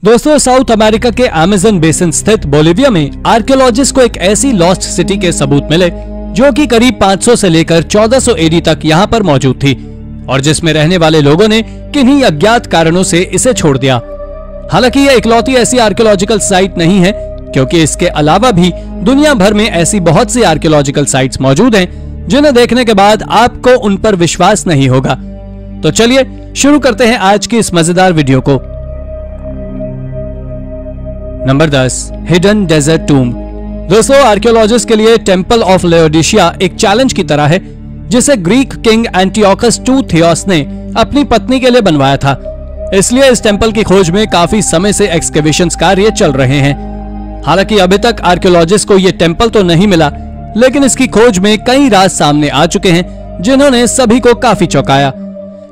दोस्तों, south America के Amazon basin स्थित बोलिविया में आर्कियोलॉजिस्ट को एक ऐसी लॉस्ट सिटी के सबूत मिले जो कि करीब 500 से लेकर 1400 एडी तक यहाँ पर मौजूद थी और जिसमें रहने वाले लोगों ने किन्हीं अज्ञात कारणों से इसे छोड़ दिया। हालांकि यह इकलौती ऐसी आर्कियोलॉजिकल साइट नहीं है, क्योंकि इसके अलावा भी दुनिया भर में ऐसी बहुत सी आर्कियोलॉजिकल साइट्स मौजूद हैं जिन्हें देखने के बाद आपको उन पर विश्वास नहीं होगा। तो चलिए शुरू करते हैं आज की इस मजेदार वीडियो को। Number 10, hidden desert tomb. दोस्तों, आर्कियोलॉजिस्ट के लिए टेंपल ऑफ लेओडिशिया एक चैलेंज की तरह है, जिसे Greek king Antiochus II theos ने अपनी पत्नी के लिए बनवाया था। इसलिए इस टेंपल की खोज में काफी समय से एक्सकेवेशंस कार्य चल रहे हैं। हालांकि अभी तक आर्कियोलॉजिस्ट को यह टेंपल तो नहीं मिला, लेकिन इसकी खोज में कई राज सामने आ चुके हैं जिन्होंने सभी को काफी चौंकाया।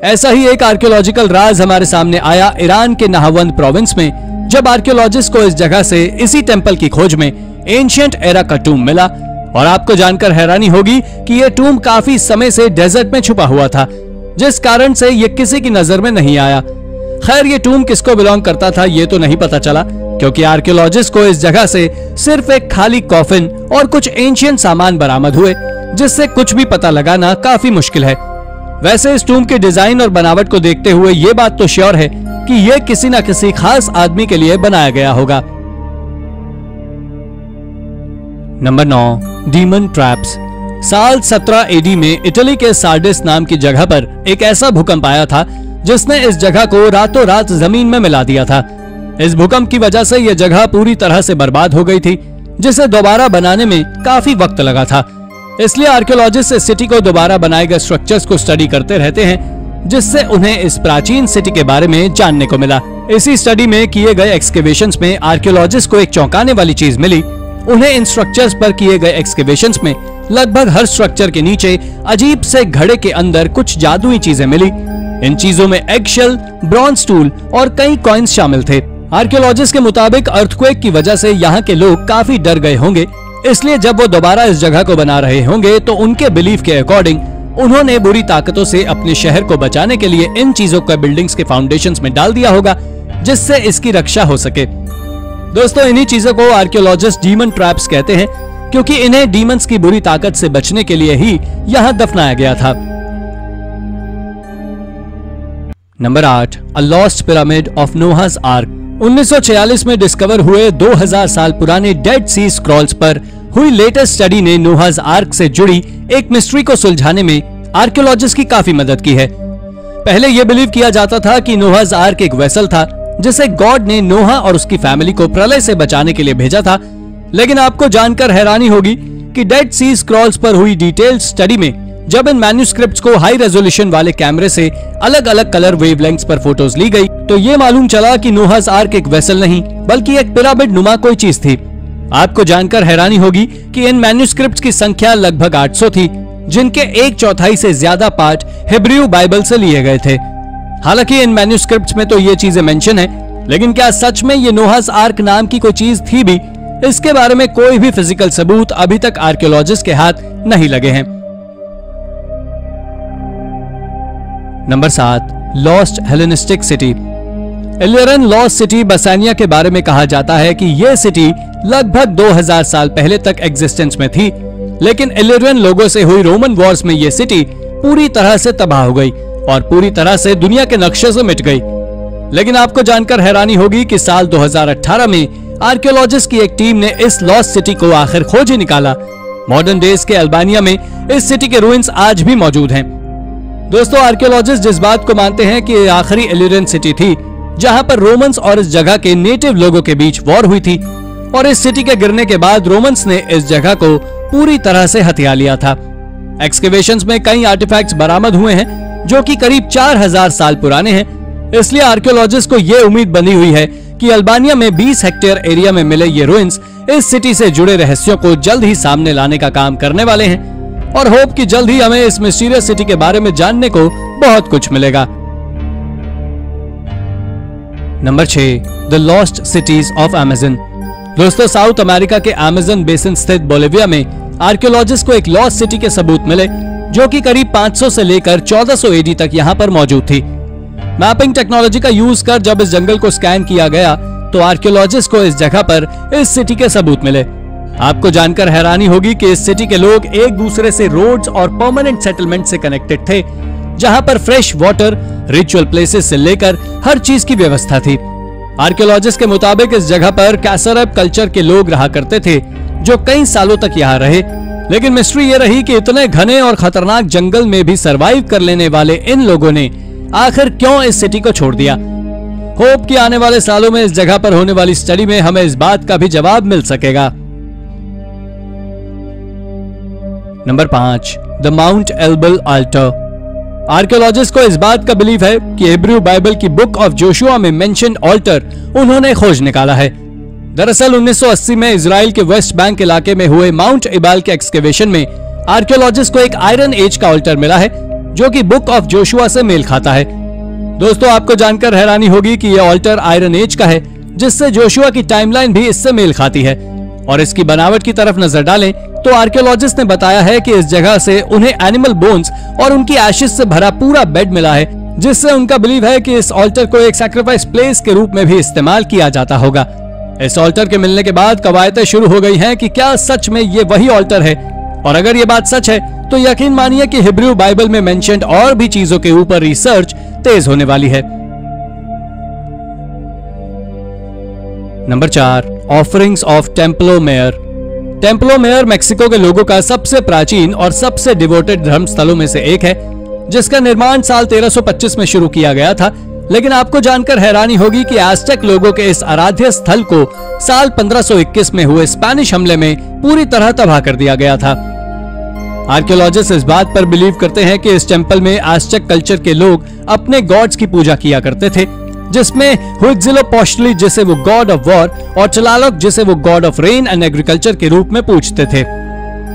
ऐसा ही एक आर्कियोलॉजिकल राज हमारे सामने आया ईरान के नाहवंद प्रोविंस में, जब आर्कियोलॉजिस्ट को इस जगह से इसी टेंपल की खोज में एंशिएंट एरा का टूम्ब मिला। और आपको जानकर हैरानी होगी कि यह टूम्ब काफी समय से डेजर्ट में छुपा हुआ था, जिस कारण से यह किसी की नजर में नहीं आया। खैर, ये टूम्ब किसको बिलोंग करता था ये तो नहीं पता चला, क्योंकि आर्कियोलॉजिस्ट को इस जगह से सिर्फ एक खाली कॉफिन और कुछ एंशिएंट सामान बरामद हुए, जिससे कुछ भी पता लगाना काफी मुश्किल है। वैसे इस टूम्ब के डिजाइन और बनावट को देखते हुए ये बात तो श्योर है कि यह किसी न किसी खास आदमी के लिए बनाया गया होगा। Number 9, demon traps. साल 17 एडी में इटली के सार्डिस नाम की जगह पर एक ऐसा भूकंप आया था जिसने इस जगह को रातों रात जमीन में मिला दिया था। इस भूकंप की वजह से यह जगह पूरी तरह से बर्बाद हो गई थी, जिसे दोबारा बनाने में काफी वक्त लगा था। इसलिए आर्कियोलॉजिस्ट इस सिटी को दोबारा बनाए गए स्ट्रक्चर्स को स्टडी करते रहते हैं, जिससे उन्हें इस प्राचीन सिटी के बारे में जानने को मिला। इसी स्टडी में किए गए एक्सकेवेशंस में आर्कियोलॉजिस्ट को एक चौंकाने वाली चीज मिली। उन्हें इन स्ट्रक्चर्स पर किए गए एक्सकेवेशंस में लगभग हर स्ट्रक्चर के नीचे अजीब से घड़े के अंदर कुछ जादुई चीजें मिली। इन चीजों में एगशेल, ब्रॉन्ज टूल और कई कॉइन्स शामिल थे। आर्कियोलॉजिस्ट के मुताबिक अर्थक्वेक की वजह से यहाँ के लोग काफी डर गए होंगे, इसलिए जब वो दोबारा इस जगह को बना रहे होंगे तो उनके बिलीफ के अकॉर्डिंग उन्होंने बुरी ताकतों से अपने शहर को बचाने के लिए इन चीजों को बिल्डिंग्स के फाउंडेशंस में डाल दिया होगा, जिससे इसकी रक्षा हो सके। दोस्तों, इन्हीं चीजों को आर्कियोलॉजिस्ट डीमन ट्रैप्स कहते हैं, क्योंकि इन्हें डीमंस की बुरी ताकत से बचने के लिए ही यहाँ दफनाया गया था। Number 8, a lost pyramid of Noah's Ark. 1946 में डिस्कवर हुए 2000 साल पुराने डेड सी स्क्रॉल्स पर हुई लेटेस्ट स्टडी ने नोहास आर्क से जुड़ी एक मिस्ट्री को सुलझाने में आर्कियोलॉजिस्ट की काफी मदद की है। पहले यह बिलीव किया जाता था कि नोहास आर्क एक वेसल था जिसे गॉड ने नोहा और उसकी फैमिली को प्रलय से बचाने के लिए भेजा था। लेकिन आपको जानकर हैरानी होगी कि डेड सी स्क्रॉल्स पर हुई डिटेल्ड स्टडी में जब इन मैन्युस्क्रिप्ट्स को हाई रेजोल्यूशन वाले कैमरे से अलग अलग कलर वेवलेंथ्स पर फोटोज ली गई, तो ये मालूम चला कि नोहास आर्क एक वेसल नहीं बल्कि एक पिरामिड नुमा कोई चीज थी। आपको जानकर हैरानी होगी कि इन मैन्युस्क्रिप्ट्स की संख्या लगभग 800 थी, जिनके 1/4 से ज्यादा पार्ट हिब्रू बाइबल से लिए गए थे। हालांकि इन मैन्युस्क्रिप्ट्स में तो ये चीजें मेंशन है, लेकिन क्या सच में ये नोहास आर्क नाम की कोई चीज थी भी, इसके बारे में कोई भी फिजिकल सबूत अभी तक आर्कियोलॉजिस्ट के हाथ नहीं लगे हैं। Number 7, lost Hellenistic city. Illyrian lost city Bassania के बारे में कहा जाता है कि यह सिटी लगभग 2000 साल पहले तक एग्जिस्टेंस में थी, लेकिन इलियरन लोगों से हुई रोमन वॉर्स में यह सिटी पूरी तरह से तबाह हो गई और पूरी तरह से दुनिया के नक्शे से मिट गई। लेकिन आपको जानकर हैरानी होगी कि साल 2018 में आर्कियोलॉजिस्ट की एक टीम ने इस लॉस्ट सिटी को आखिर खोज ही निकाला। मॉडर्न डेज के अल्बानिया में इस सिटी के रूइंस आज भी मौजूद हैं। दोस्तों, आर्कियोलॉजिस्ट जिस बात को मानते हैं कि आखिरी इलियरन सिटी थी जहां पर रोमन्स और इस जगह के नेटिव लोगों के बीच वॉर हुई थी, और इस सिटी के गिरने के बाद रोमन्स ने इस जगह को पूरी तरह से हथिया लिया था। एक्सकेवेशंस में कई आर्टिफैक्ट्स बरामद हुए हैं जो कि करीब 4000 साल पुराने हैं। इसलिए आर्कियोलॉजिस्ट को यह उम्मीद बनी हुई है कि अल्बानिया में 20 हेक्टेयर एरिया में मिले ये रूइंस इस सिटी से जुड़े रहस्यों को जल्द ही सामने लाने का काम करने वाले हैं, और होप कि जल्द ही हमें इस मिस्टीरियस सिटी के बारे में जानने को बहुत कुछ मिलेगा। Number 6, the lost cities of Amazon. दोस्तों, साउथ अमेरिका के अमेज़न बेसिन स्थित बोलिविया में आर्कियोलॉजिस्ट को एक लॉस्ट सिटी के सबूत मिले जो कि करीब 500 से लेकर 1400 एडी तक यहाँ पर मौजूद थी। मैपिंग टेक्नोलॉजी का यूज कर जब इस जंगल को स्कैन किया गया तो आर्कियोलॉजिस्ट को इस जगह पर इस सिटी के सबूत मिले। आपको जानकर हैरानी होगी कि इस सिटी के लोग एक दूसरे से रोड्स और परमानेंट सेटलमेंट से कनेक्टेड थे, जहां पर फ्रेश वाटर, रिचुअल प्लेसेस से लेकर हर चीज की व्यवस्था थी। आर्कियोलॉजिस्ट के मुताबिक इस जगह पर कैसरब कल्चर के लोग रहा करते थे, जो कई सालों तक यहाँ रहे। लेकिन मिस्ट्री ये रही कि इतने घने और खतरनाक जंगल में भी सरवाइव कर लेने वाले इन लोगों ने आखिर क्यों इस सिटी को छोड़ दिया। होप कि आने वाले सालों में इस जगह पर होने वाली स्टडी में हमें इस बात का भी जवाब मिल सकेगा। Number 5, the Mount Ebal altar. Archaeologist को इस बात का बिलीव है कि हिब्रू बाइबल की बुक ऑफ जोशुआ में मेंशन्ड ऑल्टर उन्होंने खोज निकाला है। दरअसल 1980 में इजराइल के वेस्ट बैंक इलाके में हुए माउंट एबाल के एक्सकेवेशन में आर्कियोलॉजिस्ट को एक आयरन एज का ऑल्टर मिला है, जो कि बुक ऑफ जोशुआ से मेल खाता है। दोस्तों, आपको जानकर हैरानी होगी कि यह ऑल्टर आयरन एज का है, जिससे जोशुआ की टाइमलाइन भी इससे मेल खाती है। और इसकी बनावट की तरफ नजर डालें तो आर्कियोलॉजिस्ट ने बताया है कि इस जगह से उन्हें एनिमल बोन्स और उनकी एशेज से भरा पूरा बेड मिला है, जिससे उनका बिलीव है कि इस ऑल्टर को एक सैक्रिफाइस प्लेस के रूप में भी इस्तेमाल किया जाता होगा। इस ऑल्टर के मिलने के बाद कवायतें शुरू हो गई हैं कि क्या सच में ये वही ऑल्टर है, और अगर ये बात सच है तो यकीन मानिए कि हिब्रू बाइबल में मेंशन्ड और भी चीजों के ऊपर रिसर्च तेज होने वाली है। Number 4, offerings of Templo Mayor. Templo Mayor Mexico के लोगों का सबसे प्राचीन और सबसे डिवोटेड धर्म स्थलों में से एक है, जिसका निर्माण साल 1325 में शुरू किया गया था। लेकिन आपको जानकर हैरानी होगी कि एज़टेक लोगों के इस आराध्य स्थल को साल 1521 में हुए स्पेनिश हमले में पूरी तरह तबाह कर दिया गया था। आर्कियोलॉजिस्ट इस बात पर बिलीव करते हैं कि इस टेम्पल में एज़टेक कल्चर के लोग अपने गॉड्स की पूजा किया करते थे, जिसमें हुइट्जिलोपोchtli जिसे वो गॉड ऑफ वॉर और tlaloc जिसे वो God of rain and agriculture के रूप में पूजते थे।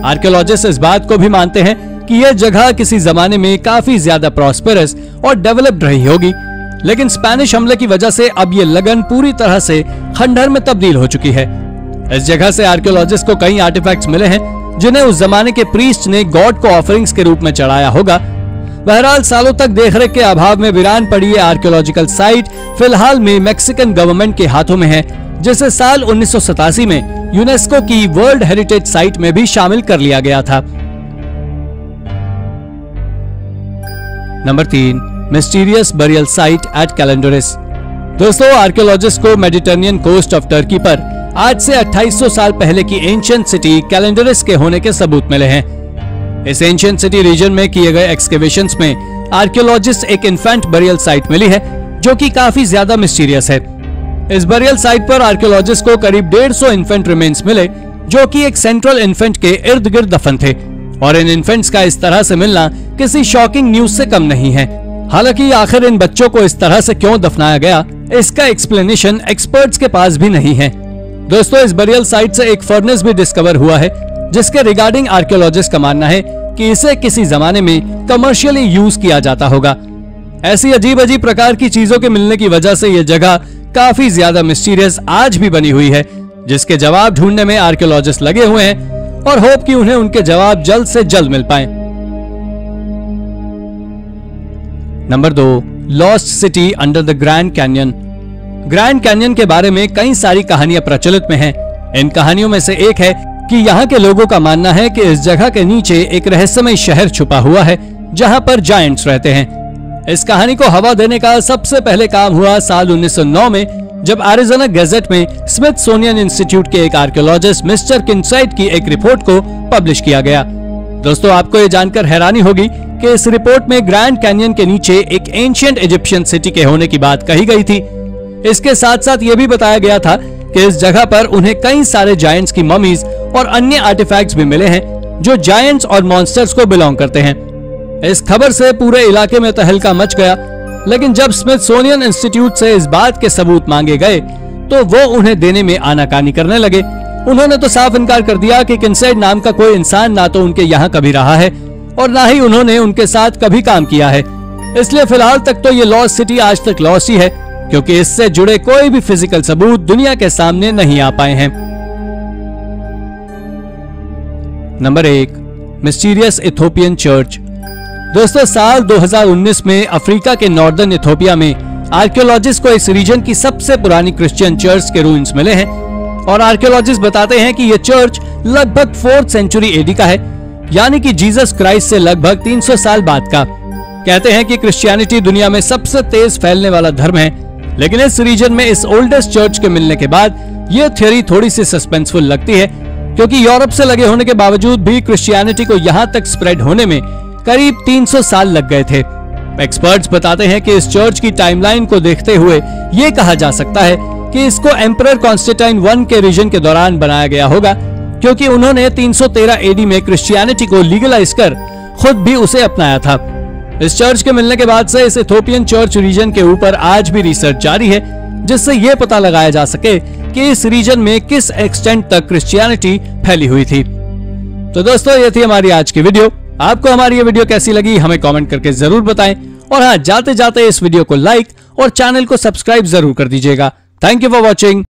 आर्कियोलॉजिस्ट इस बात को भी मानते हैं कि यह जगह किसी जमाने में काफी ज्यादा प्रॉस्पेरस और डेवलप्ड रही होगी, लेकिन स्पेनिश हमले की वजह से अब ये लगन पूरी तरह से खंडहर में तब्दील हो चुकी है। इस जगह से आर्कियोलॉजिस्ट को कई आर्टिफैक्ट्स मिले हैं, जिन्हें उस जमाने के प्रीस्ट ने गॉड को ऑफरिंग्स के रूप में चढ़ाया होगा। बहरहाल सालों तक देखरेख के अभाव में वीरान पड़ी ये आर्कियोलॉजिकल साइट फिलहाल में मैक्सिकन गवर्नमेंट के हाथों में है, जिसे साल 1987 में यूनेस्को की वर्ल्ड हेरिटेज साइट में भी शामिल कर लिया गया था। Number 3, mysterious burial site at Calendoris. दोस्तों, आर्कियोलॉजिस्ट को मेडिटेरेनियन कोस्ट ऑफ टर्की पर आज से 2800 साल पहले की एंशिएंट सिटी कैलेंडोरिस के होने के सबूत मिले हैं। इस एंशिएंट सिटी रीजन में किए गए एक्सकेवेशंस में आर्कियोलॉजिस्ट एक इन्फेंट बरियल साइट मिली है, जो कि काफी ज्यादा मिस्टीरियस है। इस बरियल साइट पर आर्कियोलॉजिस्ट को करीब 150 इन्फेंट रिमेन्स मिले, जो कि एक सेंट्रल इन्फेंट के इर्द गिर्द दफन थे, और इन इन्फेंट्स का इस तरह से मिलना किसी शॉकिंग न्यूज से कम नहीं है। हालांकि आखिर इन बच्चों को इस तरह से क्यों दफनाया गया, इसका एक्सप्लेनेशन एक्सपर्ट्स के पास भी नहीं है। दोस्तों, इस बरियल साइट से एक फर्नेस भी डिस्कवर हुआ है, जिसके रिगार्डिंग आर्कियोलॉजिस्ट का मानना है कि इसे किसी जमाने में कमर्शियली यूज किया जाता होगा। ऐसी अजीब अजीब प्रकार की चीजों के मिलने की वजह से यह जगह काफी ज्यादा मिस्टीरियस आज भी बनी हुई है, जिसके जवाब ढूंढने में आर्कियोलॉजिस्ट लगे हुए हैं और होप कि उन्हें उनके जवाब जल्द से जल्द मिल पाएं। Number 2, lost city under the grand Canyon. Grand Canyon के बारे में कई सारी कहानियां प्रचलित में हैं। इन कहानियों में से एक है कि यहाँ के लोगों का मानना है कि इस जगह के नीचे एक रहस्यमय शहर छुपा हुआ है, जहाँ पर जायंट्स रहते हैं। इस कहानी को हवा देने का सबसे पहले काम हुआ साल 1909 में, जब एरिज़ोना गैजेट में स्मिथसोनियन इंस्टीट्यूट के एक आर्कियोलॉजिस्ट मिस्टर किनसाइट की एक रिपोर्ट को पब्लिश किया गया। दोस्तों, आपको ये जानकर हैरानी होगी कि इस रिपोर्ट में ग्रैंड कैन्यन के नीचे एक एंशिएंट इजिप्शियन सिटी के होने की बात कही गई थी। इसके साथ साथ ये भी बताया गया था कि इस जगह पर उन्हें कई सारे जायंट्स की ममीज और अन्य आर्टिफैक्ट्स भी मिले हैं, जो जायंट्स और मॉन्स्टर्स को बिलोंग करते हैं। इस खबर से पूरे इलाके में तहलका मच गया, लेकिन जब स्मिथसोनियन इंस्टीट्यूट से इस बात के सबूत मांगे गए तो वो उन्हें देने में आनाकानी करने लगे। उन्होंने तो साफ इनकार कर दिया कि किनसाइट नाम का कोई इंसान ना तो उनके यहाँ कभी रहा है और ना ही उन्होंने उनके साथ कभी काम किया है। इसलिए फिलहाल तक तो ये लॉस्ट सिटी आज तक लॉस्ट ही है, क्योंकि इससे जुड़े कोई भी फिजिकल सबूत दुनिया के सामने नहीं आ पाए हैं। Number 1, mysterious Ethiopian church. दोस्तों, साल 2019 में अफ्रीका के नॉर्दर्न इथोपिया में आर्कियोलॉजिस्ट को इस रीजन की सबसे पुरानी क्रिश्चियन चर्च के रूइंस मिले हैं और आर्कियोलॉजिस्ट बताते हैं कि यह चर्च लगभग 4th सेंचुरी एडी का है, यानी कि जीसस क्राइस्ट से लगभग 300 साल बाद का। कहते हैं कि क्रिश्चियनिटी दुनिया में सबसे तेज फैलने वाला धर्म है, लेकिन इस रीजन में इस ओल्डेस्ट चर्च के मिलने के बाद यह थ्योरी थोड़ी सी सस्पेंसफुल लगती है, क्योंकि यूरोप से लगे होने के बावजूद भी क्रिश्चियनिटी को यहां तक स्प्रेड होने में करीब 300 साल लग गए थे। एक्सपर्ट्स बताते हैं कि इस चर्च की टाइमलाइन को देखते हुए यह कहा जा सकता है कि इसको एम्परर कॉन्स्टेंटाइन I के रीजन के दौरान बनाया गया होगा, क्योंकि उन्होंने 313 एडी में क्रिश्चियनिटी को लीगलाइज कर खुद भी उसे अपनाया था। इस चर्च के मिलने के बाद से इस इथोपियन चर्च रीजन के ऊपर आज भी रिसर्च जारी है, जिससे यह पता लगाया जा सके कि इस रीजन में किस एक्सटेंट तक क्रिश्चियनिटी फैली हुई थी। तो दोस्तों, ये थी हमारी आज की वीडियो। आपको हमारी ये वीडियो कैसी लगी हमें कमेंट करके जरूर बताएं, और हाँ, जाते जाते इस वीडियो को लाइक और चैनल को सब्सक्राइब जरूर कर दीजिएगा। Thank you for watching.